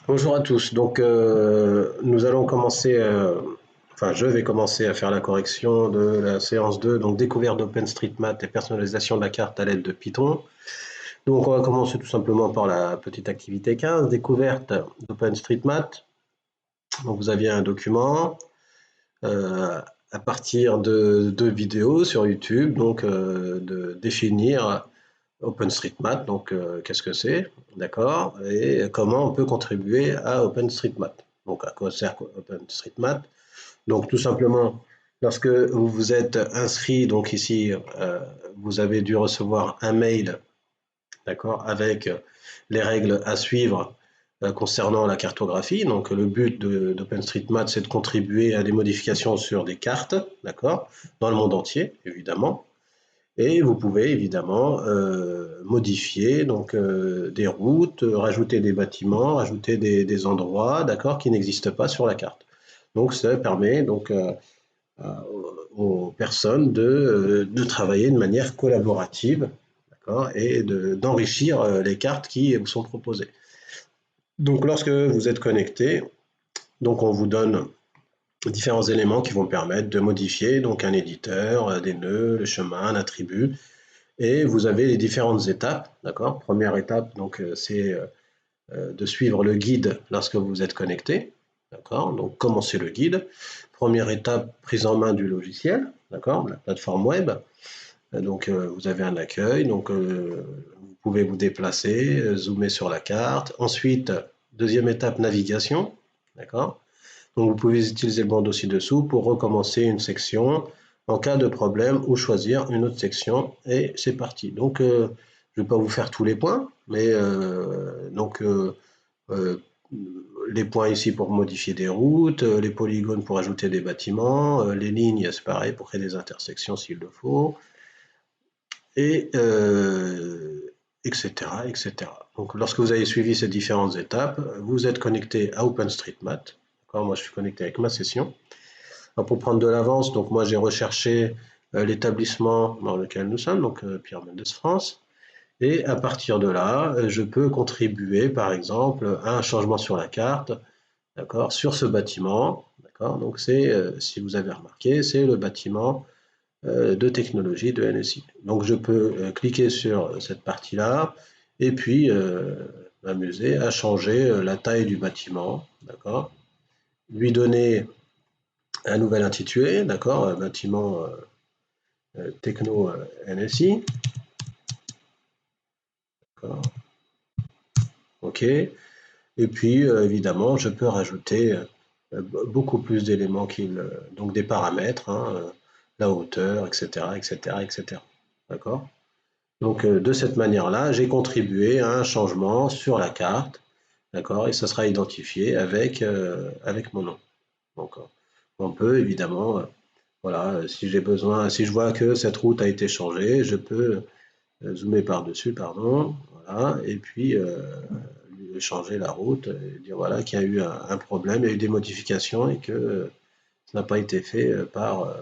Bonjour à tous. Donc, nous allons commencer, enfin, je vais commencer à faire la correction de la séance 2, donc découverte d'OpenStreetMap et personnalisation de la carte à l'aide de Python. Donc, on va commencer tout simplement par la petite activité 15, découverte d'OpenStreetMap. Donc, vous aviez un document à partir de deux vidéos sur YouTube, donc de définir OpenStreetMap, donc qu'est-ce que c'est, d'accord, et comment on peut contribuer à OpenStreetMap. Donc à quoi sert OpenStreetMap? Donc tout simplement, lorsque vous vous êtes inscrit, donc ici, vous avez dû recevoir un mail, d'accord, avec les règles à suivre concernant la cartographie. Donc le but d'OpenStreetMap, c'est de contribuer à des modifications sur des cartes, d'accord, dans le monde entier, évidemment. Et vous pouvez évidemment modifier donc des routes, rajouter des bâtiments, rajouter des endroits, d'accord, qui n'existent pas sur la carte. Donc ça permet donc aux personnes de travailler de manière collaborative, d'accord, et d'enrichir les cartes qui vous sont proposées. Donc lorsque vous êtes connecté, donc on vous donne différents éléments qui vont permettre de modifier donc un éditeur, des nœuds, le chemin, un attribut. Et vous avez les différentes étapes, d'accord. Première étape, donc c'est de suivre le guide lorsque vous êtes connecté, d'accord. Donc commencer le guide. Première étape, prise en main du logiciel, d'accord, la plateforme web. Donc vous avez un accueil, donc vous pouvez vous déplacer, zoomer sur la carte. Ensuite, deuxième étape, navigation, d'accord. Donc vous pouvez utiliser le bandeau ci-dessous pour recommencer une section en cas de problème ou choisir une autre section et c'est parti. Donc je ne vais pas vous faire tous les points, mais euh, les points ici pour modifier des routes, les polygones pour ajouter des bâtiments, les lignes c'est pareil pour créer des intersections s'il le faut, et etc., etc. Donc lorsque vous avez suivi ces différentes étapes, vous êtes connecté à OpenStreetMap. Moi je suis connecté avec ma session. Alors, pour prendre de l'avance, donc moi j'ai recherché l'établissement dans lequel nous sommes, donc Pierre Mendès France, et à partir de là, je peux contribuer par exemple à un changement sur la carte, d'accord, sur ce bâtiment, d'accord. Donc c'est, si vous avez remarqué, c'est le bâtiment de technologie de NSI. Donc je peux cliquer sur cette partie-là et puis m'amuser à changer la taille du bâtiment, d'accord, lui donner un nouvel intitulé, d'accord, bâtiment techno NSI, d'accord, ok. Et puis évidemment, je peux rajouter beaucoup plus d'éléments donc des paramètres, hein, la hauteur, etc., etc., etc. D'accord. Donc de cette manière-là, j'ai contribué à un changement sur la carte, d'accord, et ça sera identifié avec mon nom. Donc on peut évidemment, voilà, si j'ai besoin, si je vois que cette route a été changée, je peux zoomer par-dessus, pardon, voilà, et puis lui changer la route, et dire voilà qu'il y a eu un problème, il y a eu des modifications et que ça n'a pas été fait par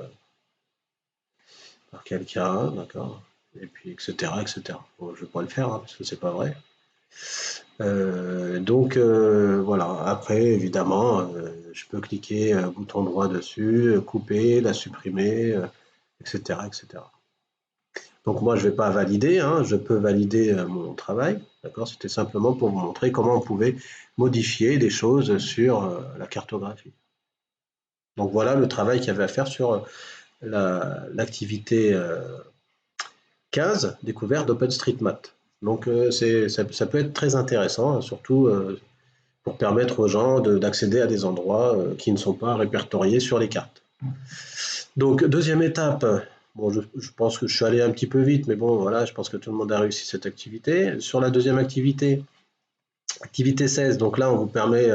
quelqu'un, d'accord, et puis etc. etc. Bon, je ne vais pas le faire hein, parce que c'est pas vrai. Donc voilà, après évidemment, je peux cliquer bouton droit dessus, couper, la supprimer, etc., etc. Donc moi, je ne vais pas valider, hein, je peux valider mon travail, d'accord? C'était simplement pour vous montrer comment on pouvait modifier des choses sur la cartographie. Donc voilà le travail qu'il y avait à faire sur l'activité 15, découverte d'OpenStreetMap. Donc ça peut être très intéressant, hein, surtout pour permettre aux gens d'accéder à des endroits qui ne sont pas répertoriés sur les cartes. Donc deuxième étape, bon, je pense que je suis allé un petit peu vite, mais bon, voilà, je pense que tout le monde a réussi cette activité. Sur la deuxième activité, activité 16, donc là, on vous permet,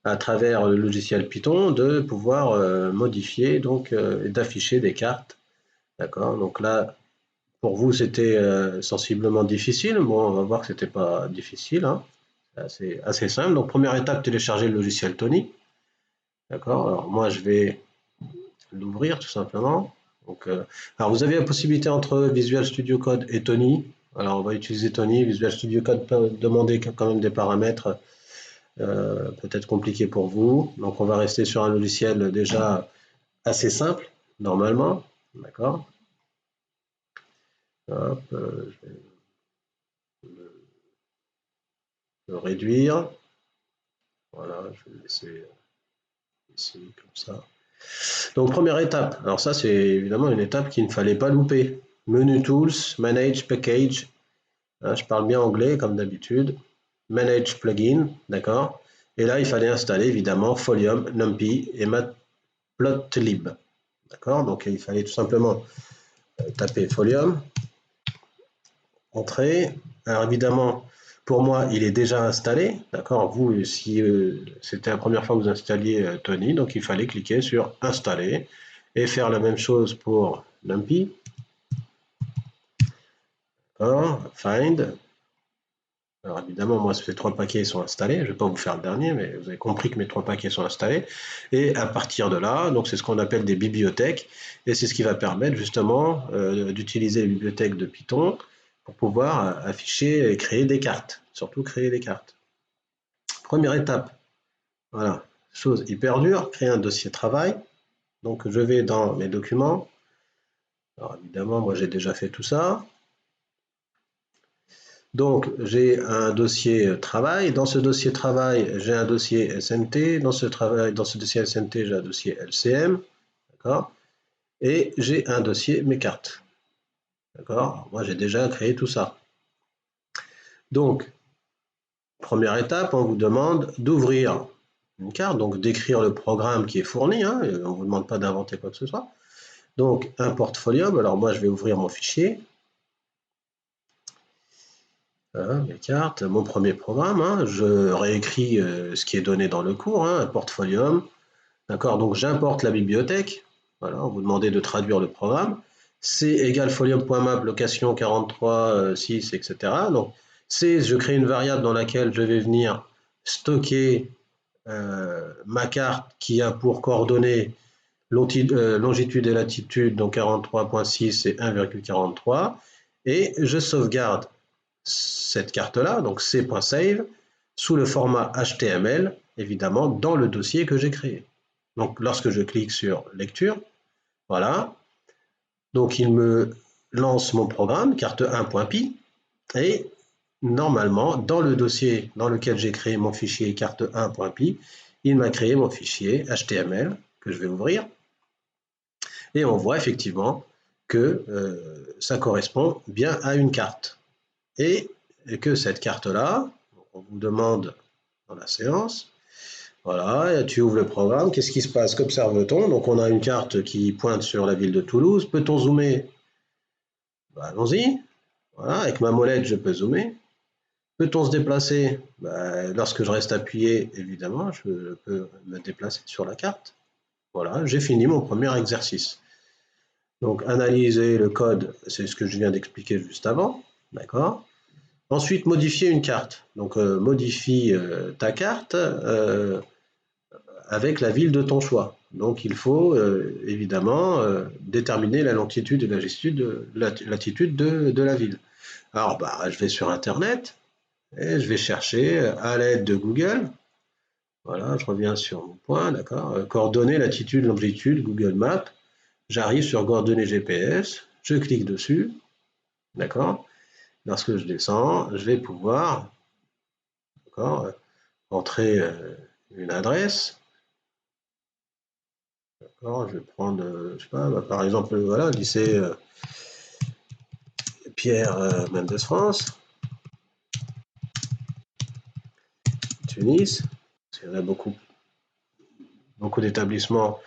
à travers le logiciel Python, de pouvoir modifier, donc, et d'afficher des cartes. D'accord. Donc là, pour vous, c'était sensiblement difficile. Bon, on va voir que c'était pas difficile, hein. C'est assez simple. Donc, première étape, télécharger le logiciel Tony. D'accord. Alors, moi, je vais l'ouvrir tout simplement. Donc, alors vous avez la possibilité entre Visual Studio Code et Tony. Alors on va utiliser Tony. Visual Studio Code peut demander quand même des paramètres peut-être compliqué pour vous. Donc on va rester sur un logiciel déjà assez simple, normalement. D'accord. Hop, je vais le réduire. Voilà, je vais le laisser ici comme ça. Donc première étape, alors ça c'est évidemment une étape qu'il ne fallait pas louper. Menu Tools, Manage Package, hein, je parle bien anglais comme d'habitude. Manage Plugin, d'accord. Et là il fallait installer évidemment Folium, NumPy et Matplotlib. D'accord, donc il fallait tout simplement taper Folium, entrer. Alors évidemment, pour moi, il est déjà installé. D'accord, vous, si c'était la première fois que vous installiez Tony, donc il fallait cliquer sur Installer et faire la même chose pour NumPy. Find. Alors évidemment, moi, ces 3 paquets sont installés. Je ne vais pas vous faire le dernier, mais vous avez compris que mes 3 paquets sont installés. Et à partir de là, donc c'est ce qu'on appelle des bibliothèques. Et c'est ce qui va permettre justement d'utiliser les bibliothèques de Python pour pouvoir afficher et créer des cartes. Surtout créer des cartes. Première étape, voilà, chose hyper dure, créer un dossier travail. Donc je vais dans mes documents. Alors évidemment, moi j'ai déjà fait tout ça. Donc, j'ai un dossier travail. Dans ce dossier travail, j'ai un dossier SMT. Dans ce dossier SMT, j'ai un dossier LCM. D'accord. Et j'ai un dossier mes cartes. D'accord. Moi, j'ai déjà créé tout ça. Donc, première étape, on vous demande d'ouvrir une carte, donc d'écrire le programme qui est fourni. Hein, on ne vous demande pas d'inventer quoi que ce soit. Donc, un portfolio. Alors, moi, je vais ouvrir mon fichier. Hein, mes cartes, mon premier programme, hein, je réécris ce qui est donné dans le cours, hein, un portfolium. D'accord, donc j'importe la bibliothèque. Voilà, on vous demandait de traduire le programme. C égale folium.map, location 43, 6, etc. Donc C, je crée une variable dans laquelle je vais venir stocker ma carte qui a pour coordonnées longitude et latitude, donc 43.6 et 1,43. Et je sauvegarde cette carte-là, donc c.save, sous le format HTML, évidemment, dans le dossier que j'ai créé. Donc, lorsque je clique sur lecture, voilà, donc il me lance mon programme, carte1.py, et normalement, dans le dossier dans lequel j'ai créé mon fichier carte1.py, il m'a créé mon fichier HTML que je vais ouvrir, et on voit effectivement que ça correspond bien à une carte. Et que cette carte-là, on vous demande dans la séance, voilà, tu ouvres le programme, qu'est-ce qui se passe, qu'observe-t-on? Donc on a une carte qui pointe sur la ville de Toulouse, peut-on zoomer? Bah, allons-y, voilà, avec ma molette je peux zoomer. Peut-on se déplacer? Bah, lorsque je reste appuyé, évidemment, je peux me déplacer sur la carte. Voilà, j'ai fini mon premier exercice. Donc analyser le code, c'est ce que je viens d'expliquer juste avant, d'accord? Ensuite, modifier une carte. Donc, modifie ta carte avec la ville de ton choix. Donc, il faut évidemment déterminer la longitude et la latitude de la ville. Alors, bah, je vais sur Internet et je vais chercher à l'aide de Google. Voilà, je reviens sur mon point, d'accord. Coordonnées, latitude, longitude, Google Maps. J'arrive sur coordonnées GPS, je clique dessus, d'accord. Lorsque je descends, je vais pouvoir, d'accord, entrer une adresse. D'accord, je vais prendre, je sais pas, bah, par exemple, voilà, lycée Pierre Mendès France, Tunis. Il y en a beaucoup, beaucoup d'établissements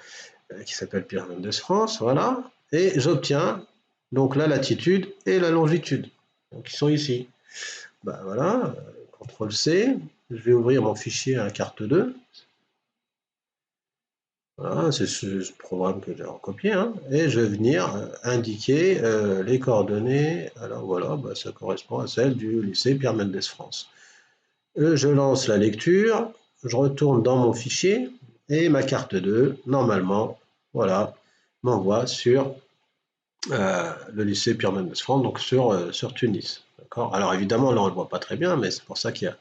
qui s'appellent Pierre Mendès France, voilà. Et j'obtiens donc la latitude et la longitude, donc ils sont ici. Bah, voilà, CTRL C, je vais ouvrir mon fichier à carte 2. Voilà, c'est ce programme que j'ai recopié, hein, et je vais venir indiquer les coordonnées. Alors voilà, bah, ça correspond à celle du lycée Pierre Mendès France. Je lance la lecture, je retourne dans mon fichier et ma carte 2, normalement, voilà, m'envoie sur le lycée Pierre Mendès France, donc sur Tunis. Alors évidemment, là on ne le voit pas très bien, mais c'est pour ça qu'il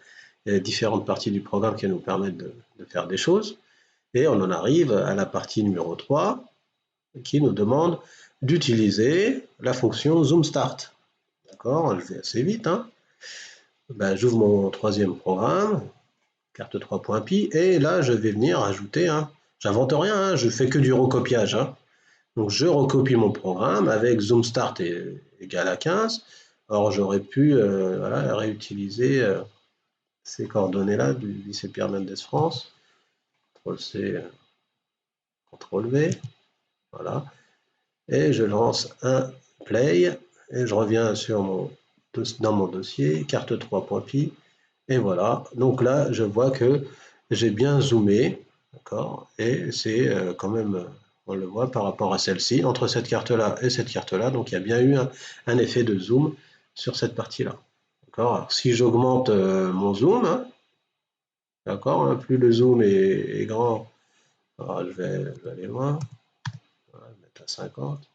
Il y a différentes parties du programme qui nous permettent de faire des choses. Et on en arrive à la partie numéro 3 qui nous demande d'utiliser la fonction Zoom Start. D'accord, je vais assez vite. Hein. Ben, j'ouvre mon troisième programme, carte 3.py, et là, je vais venir ajouter, j'invente rien, je fais que du recopiage. Donc, je recopie mon programme avec Zoom Start égale à 15. Alors, j'aurais pu voilà, réutiliser ces coordonnées-là du lycée Pierre Mendès France. CTRL-C, CTRL-V, voilà. Et je lance un play, et je reviens dans mon dossier, carte 3.py, et voilà. Donc là, je vois que j'ai bien zoomé, d'accord, et c'est quand même, on le voit par rapport à celle-ci, entre cette carte-là et cette carte-là, donc il y a bien eu un effet de zoom sur cette partie-là. D'accord. Alors, si j'augmente mon zoom, d'accord, plus le zoom est grand, alors je vais aller loin, je vais mettre à 50.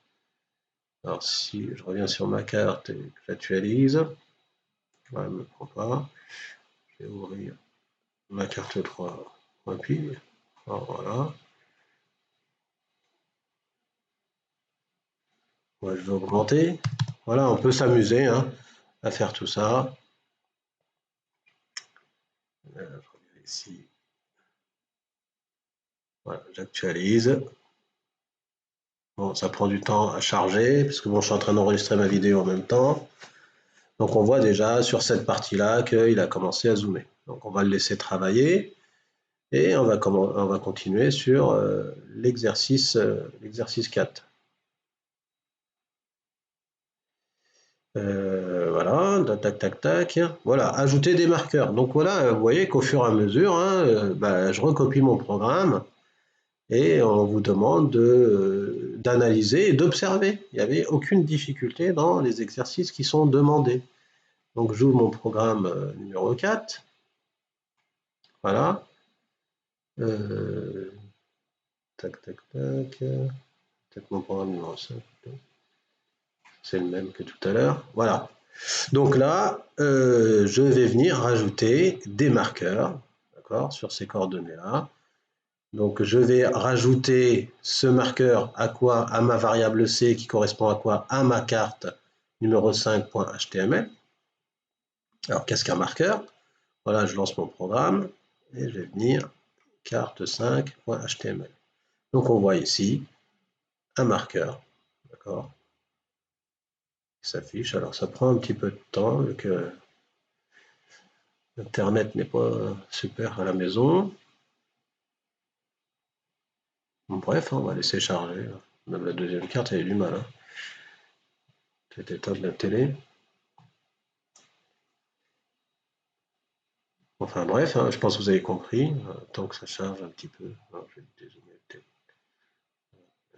Alors si je reviens sur ma carte et que j'actualise, elle ne me prend pas, je vais ouvrir ma carte 3, puis voilà. Moi je vais augmenter. Voilà, on peut s'amuser à faire tout ça. Je reviens ici. Voilà, j'actualise. Bon, ça prend du temps à charger, parce que bon, je suis en train d'enregistrer ma vidéo en même temps. Donc on voit déjà sur cette partie-là qu'il a commencé à zoomer. Donc on va le laisser travailler. Et on va continuer sur l'exercice 4. Voilà, tac, tac, tac. Voilà, ajouter des marqueurs. Donc voilà, vous voyez qu'au fur et à mesure, je recopie mon programme et on vous demande d'analyser et d'observer. Il n'y avait aucune difficulté dans les exercices qui sont demandés. Donc j'ouvre mon programme numéro 4. Voilà. Tac, tac, tac. Peut-être mon programme numéro 5. C'est le même que tout à l'heure. Voilà. Donc là, je vais venir rajouter des marqueurs, d'accord, sur ces coordonnées-là. Donc je vais rajouter ce marqueur à quoi? À ma variable C qui correspond à quoi? À ma carte numéro 5.html. Alors qu'est-ce qu'un marqueur? Voilà, je lance mon programme et je vais venir carte 5.html. Donc on voit ici un marqueur, d'accord, qui s'affiche. Alors ça prend un petit peu de temps vu que Internet n'est pas super à la maison. Bon, bref, on va laisser charger. Même la deuxième carte, elle a eu du mal. Peut-être éteindre la télé. Enfin bref, je pense que vous avez compris. Tant que ça charge un petit peu. Alors, je vais dézoomer peut-être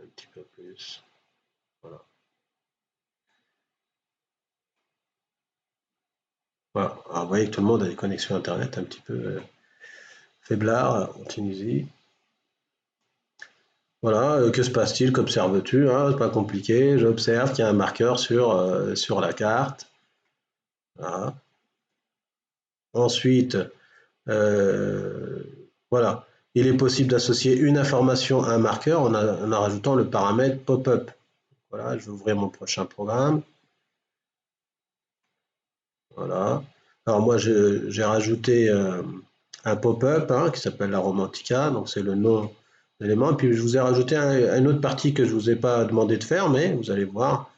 un petit peu plus. Voilà. Voilà. Alors, vous voyez que tout le monde a des connexions Internet un petit peu faiblards en Tunisie. Voilà, que se passe-t-il? Qu'observes-tu? C'est pas compliqué. J'observe qu'il y a un marqueur sur la carte. Voilà. Ensuite, voilà, il est possible d'associer une information à un marqueur en rajoutant le paramètre pop-up. Voilà, je vais ouvrir mon prochain programme. Voilà. Alors moi, j'ai rajouté un pop-up qui s'appelle la Romantica, donc c'est le nom de l'élément. Puis je vous ai rajouté une autre partie que je ne vous ai pas demandé de faire, mais vous allez voir,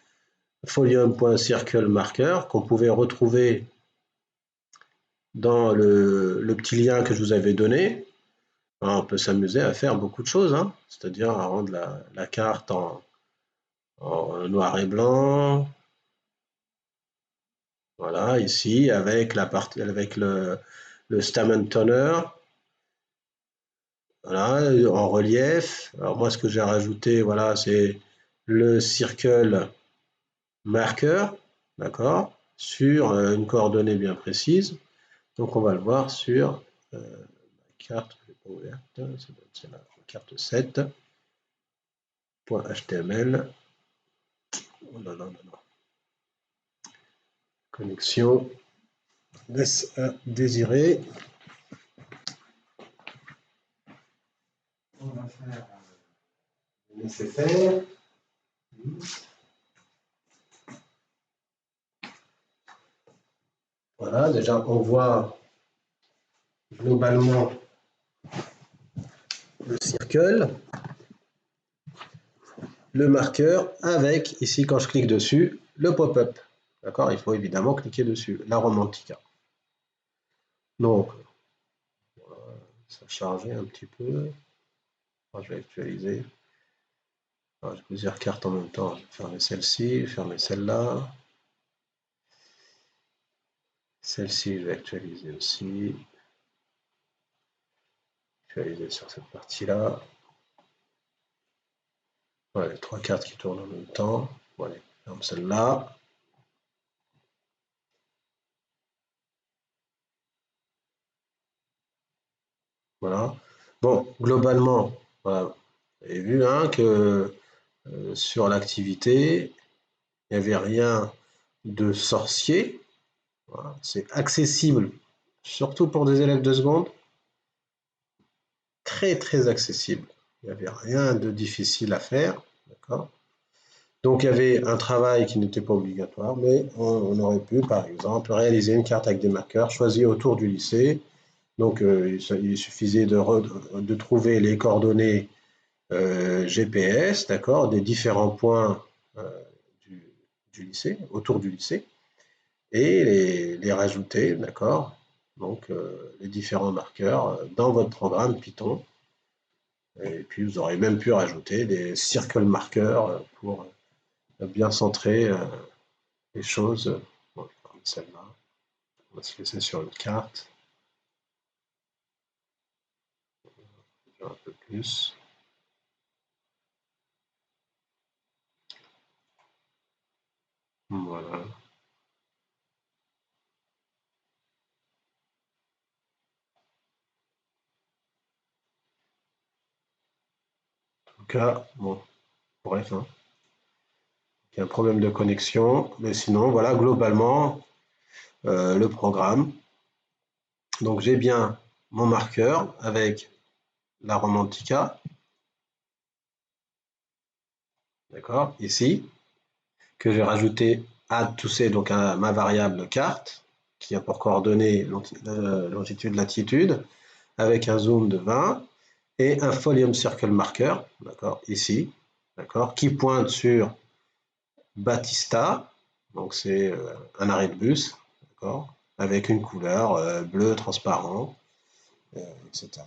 folium.circleMarker, qu'on pouvait retrouver dans le petit lien que je vous avais donné. Alors, on peut s'amuser à faire beaucoup de choses, c'est-à-dire à rendre la carte en noir et blanc. Voilà, ici, avec le Stamen Toner. Voilà, en relief. Alors moi, ce que j'ai rajouté, voilà, c'est le circle marker, d'accord, sur une coordonnée bien précise. Donc on va le voir sur la carte que je n'ai pas ouverte, c'est la carte 7.html. Oh là là là là. Connexion. laisse à désirer. On va faire le nécessaire. Voilà, déjà on voit globalement le circle, le marqueur avec, ici quand je clique dessus, le pop-up. D'accord, il faut évidemment cliquer dessus, la Romantica. Donc, ça charger un petit peu. Je vais actualiser. J'ai plusieurs cartes en même temps. Je vais fermer celle-ci, fermer celle-là. Celle-ci, je vais actualiser aussi. Actualiser sur cette partie-là. Voilà, les trois cartes qui tournent en même temps. Voilà, ferme celle-là. Voilà. Bon, globalement, voilà, vous avez vu hein, que sur l'activité, il n'y avait rien de sorcier. Voilà. C'est accessible, surtout pour des élèves de seconde. Très, très accessible. Il n'y avait rien de difficile à faire. D'accord. Donc, il y avait un travail qui n'était pas obligatoire, mais on aurait pu, par exemple, réaliser une carte avec des marqueurs choisis autour du lycée. Donc, il suffisait de trouver les coordonnées GPS, d'accord, des différents points euh, du lycée, autour du lycée, et les rajouter, d'accord, donc les différents marqueurs dans votre programme Python. Et puis, vous aurez même pu rajouter des circle marqueurs pour bien centrer les choses. Bon, celle-là, on va se laisser sur une carte. Un peu plus. Voilà. En tout cas, bon, bref, hein. Il y a un problème de connexion, mais sinon, voilà, globalement, le programme. Donc, j'ai bien mon marqueur avec la Romantica, d'accord, ici, que j'ai rajouté add to C, donc à ma variable carte, qui a pour coordonnées longitude, latitude, avec un zoom de 20 et un folium circle marker, d'accord, ici, d'accord, qui pointe sur Batista, donc c'est un arrêt de bus, d'accord, avec une couleur bleu transparent, etc.,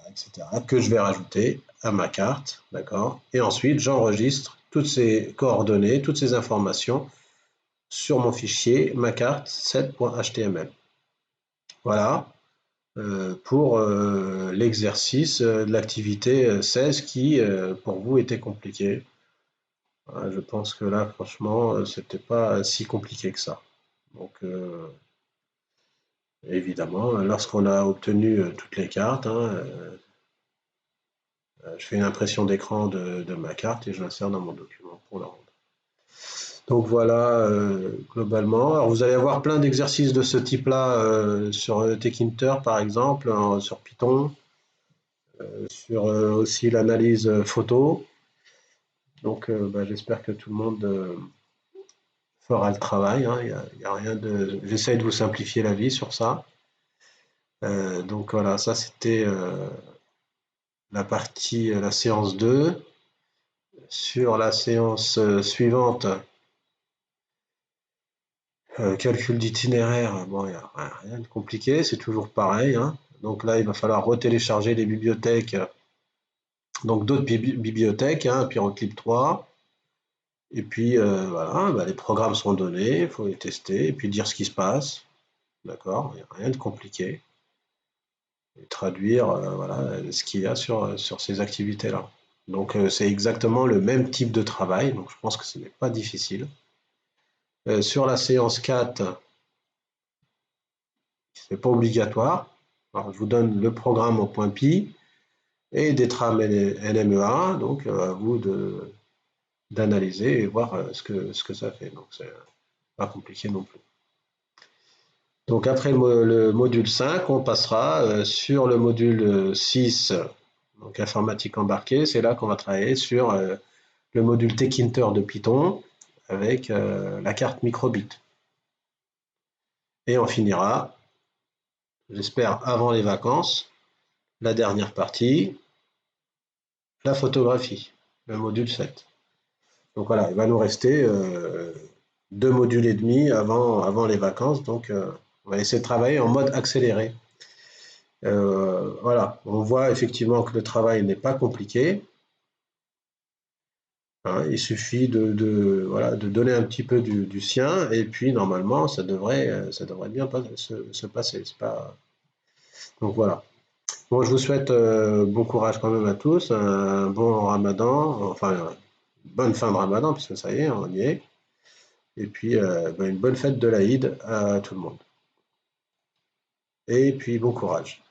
que je vais rajouter à ma carte, d'accord, et ensuite j'enregistre toutes ces coordonnées, toutes ces informations sur mon fichier ma carte 7.html. Voilà pour l'exercice de l'activité 16 qui, pour vous, était compliqué. Voilà, je pense que là, franchement, c'était pas si compliqué que ça. Donc, évidemment, lorsqu'on a obtenu toutes les cartes, hein, je fais une impression d'écran de ma carte et je l'insère dans mon document pour la rendre. Donc voilà, globalement. Alors, vous allez avoir plein d'exercices de ce type-là sur Tkinter, par exemple, sur Python, sur aussi l'analyse photo. Donc, j'espère que tout le monde fera le travail. Hein. Il y a rien de. J'essaye de vous simplifier la vie sur ça. Donc voilà, ça c'était la séance 2. Sur la séance suivante, calcul d'itinéraire, bon, il n'y a rien de compliqué, c'est toujours pareil. Hein. Donc là, il va falloir retélécharger les bibliothèques, donc d'autres bibliothèques, hein, puis en clip 3. Et puis voilà, les programmes sont donnés, il faut les tester, et puis dire ce qui se passe. D'accord, il n'y a rien de compliqué. Et traduire voilà, ce qu'il y a sur ces activités-là. Donc c'est exactement le même type de travail, donc je pense que ce n'est pas difficile. Sur la séance 4, ce n'est pas obligatoire. Alors, je vous donne le programme au point pi et des trames NMEA, donc à vous d'analyser et voir ce que ça fait. Donc c'est pas compliqué non plus. Donc après le module 5, on passera sur le module 6, donc informatique embarquée. C'est là qu'on va travailler sur le module Tkinter de Python avec la carte microbit. Et on finira, j'espère avant les vacances, la dernière partie, la photographie, le module 7. Donc voilà, il va nous rester 2 modules et demi avant les vacances. Donc on va essayer de travailler en mode accéléré. Voilà, on voit effectivement que le travail n'est pas compliqué. Hein, il suffit voilà, de donner un petit peu du sien et puis normalement ça devrait bien se passer. Pas... Donc voilà. Bon, je vous souhaite bon courage quand même à tous, un bon ramadan, enfin bonne fin de ramadan puisque ça y est, on y est. Et puis une bonne fête de l'Aïd à tout le monde. Et puis bon courage.